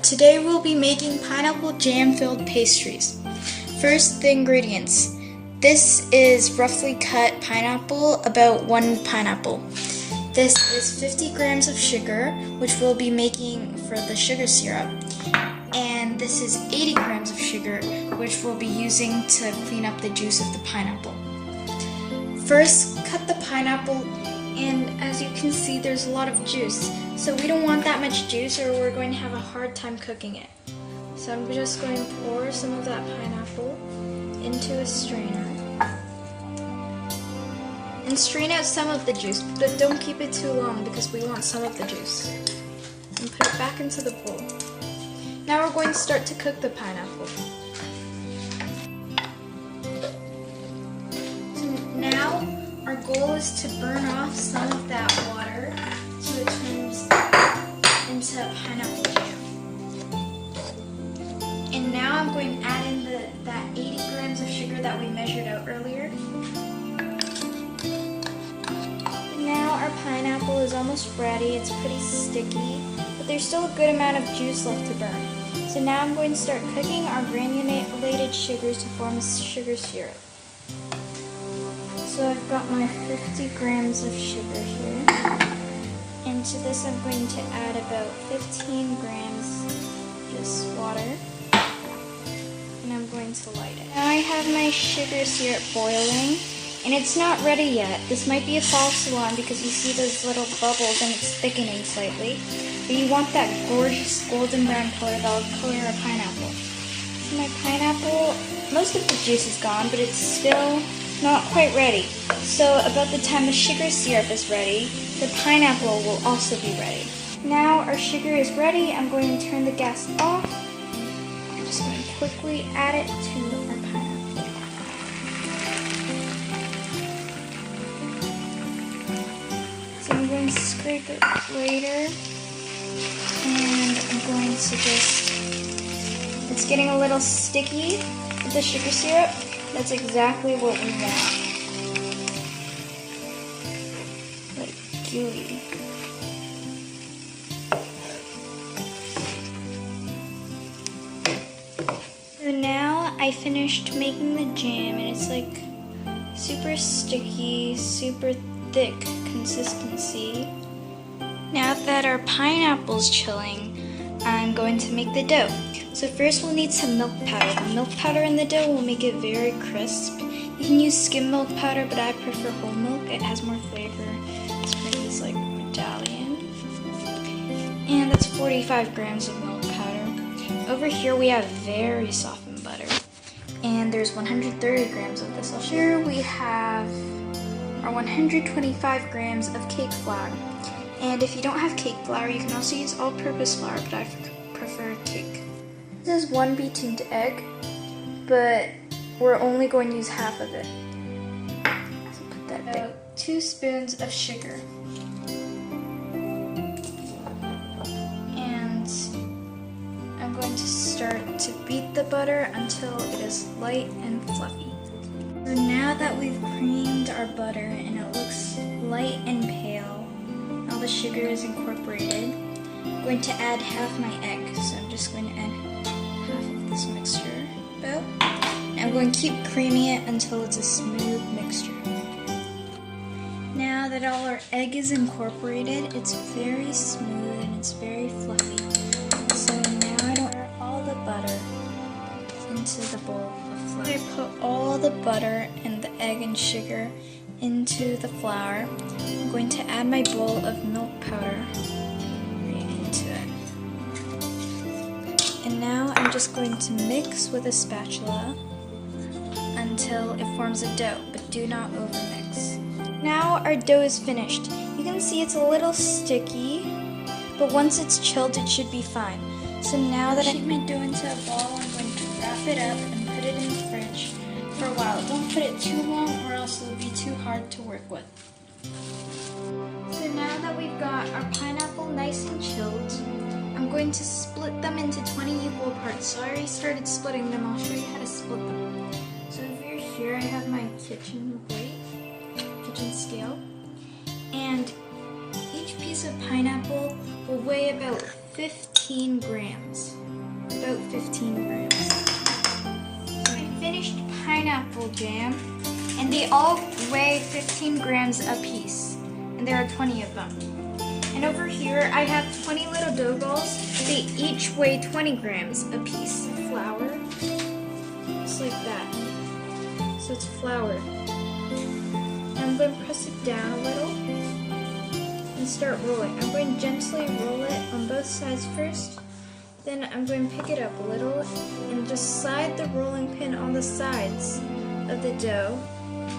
Today we'll be making pineapple jam-filled pastries. First, the ingredients. This is roughly cut pineapple, about 1 pineapple. This is 50 grams of sugar, which we'll be making for the sugar syrup. And this is 80 grams of sugar, which we'll be using to clean up the juice of the pineapple. First, cut the pineapple, and as you can see, there's a lot of juice. So we don't want that much juice or we're going to have a hard time cooking it. So I'm just going to pour some of that pineapple into a strainer. And strain out some of the juice, but don't keep it too long because we want some of the juice. And put it back into the bowl. Now we're going to start to cook the pineapple. So now our goal is to burn off some of that water so it turns into pineapple jam. And now I'm going to add in that 80 grams of sugar that we measured out earlier. And now our pineapple is almost ready. It's pretty sticky, but there's still a good amount of juice left to burn. So now I'm going to start cooking our granulated sugars to form a sugar syrup. So I've got my 50 grams of sugar here. And to this I'm going to add about 15 grams just water. And I'm going to light it. Now I have my sugar syrup boiling. And it's not ready yet. This might be a false alarm because you see those little bubbles and it's thickening slightly. But you want that gorgeous golden brown color that will color a pineapple. So my pineapple, most of the juice is gone, but it's still not quite ready. So about the time the sugar syrup is ready, the pineapple will also be ready. Now our sugar is ready. I'm going to turn the gas off. I'm just going to quickly add it to our pineapple. So I'm going to scrape it later. And I'm going to it's getting a little sticky with the sugar syrup. That's exactly what we want. Like gooey. So now I finished making the jam and it's like super sticky, super thick consistency. Now that our pineapple's chilling, I'm going to make the dough. So first we'll need some milk powder. The milk powder in the dough will make it very crisp. You can use skim milk powder, but I prefer whole milk. It has more flavor. It's pretty like medallion. And that's 45 grams of milk powder. Over here we have very softened butter. And there's 130 grams of this. Here we have our 125 grams of cake flour. And if you don't have cake flour, you can also use all-purpose flour, but I prefer cake. This is 1 beaten egg, but we're only going to use half of it. So put that about 2 spoons of sugar. And I'm going to start to beat the butter until it is light and fluffy. So now that we've creamed our butter and it looks light and pale, all the sugar is incorporated, I'm going to add half my egg. So I'm just going to add half of this mixture about. And I'm going to keep creaming it until it's a smooth mixture. Now that all our egg is incorporated, it's very smooth and it's very fluffy. So now I don't add all the butter into the bowl of flour. I put all the butter and the egg and sugar into the flour. I'm going to add my bowl of milk powder right into it. And now I'm just going to mix with a spatula until it forms a dough, but do not overmix. Now our dough is finished. You can see it's a little sticky, but once it's chilled it should be fine. So now that I shape my dough into a ball, I'm going to wrap it up and put it in the fridge for a while. Don't put it too long or else it'll be too hard to work with. So now that we've got our pineapple nice and chilled, I'm going to split them into 20 equal parts. So I already started splitting them. I'll show you how to split them. So over here I have my kitchen scale. And each piece of pineapple will weigh about 15 15 grams. About 15 grams. So I finished pineapple jam, and they all weigh 15 grams a piece, and there are 20 of them. And over here I have 20 little dough balls. They each weigh 20 grams a piece. Flour, just like that. So it's flour. I'm going to press it down a little and start rolling. I'm going to gently roll it on both sides first. Then I'm going to pick it up a little and just slide the rolling pin on the sides of the dough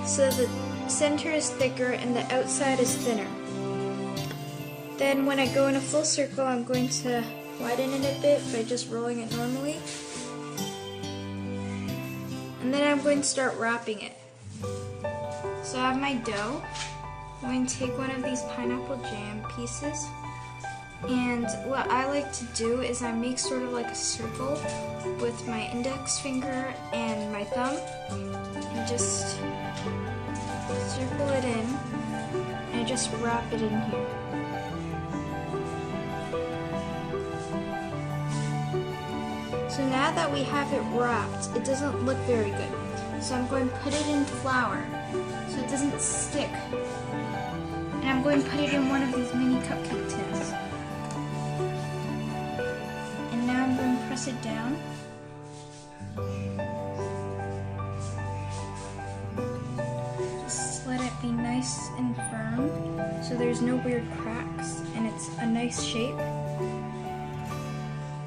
so the center is thicker and the outside is thinner. Then when I go in a full circle, I'm going to widen it a bit by just rolling it normally. And then I'm going to start wrapping it. So I have my dough. I'm going to take one of these pineapple jam pieces, and what I like to do is I make sort of like a circle with my index finger and my thumb, and just circle it in, and I just wrap it in here. So now that we have it wrapped, it doesn't look very good. So I'm going to put it in flour so it doesn't stick. And I'm going to put it in one of these mini cupcake tins. And now I'm going to press it down. Just let it be nice and firm so there's no weird cracks and it's a nice shape.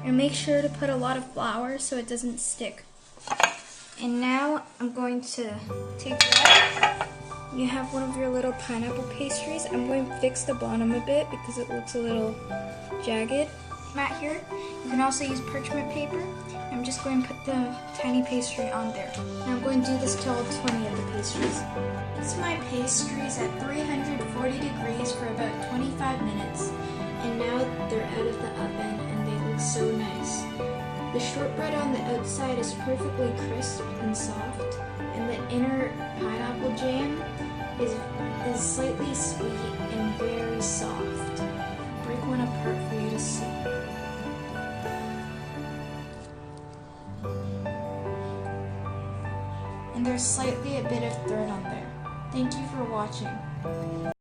And make sure to put a lot of flour so it doesn't stick. And now I'm going to take that. You have one of your little pineapple pastries. I'm going to fix the bottom a bit because it looks a little jagged. Mat here. You can also use parchment paper. I'm just going to put the tiny pastry on there. And I'm going to do this to all 20 of the pastries. It's my pastries at 340 degrees for about 25 minutes. And now they're out of the oven and they look so nice. The shortbread on the outside is perfectly crisp and soft, and the inner pineapple jam is slightly sweet and very soft. Break one apart for you to see. And there's slightly a bit of thread on there. Thank you for watching.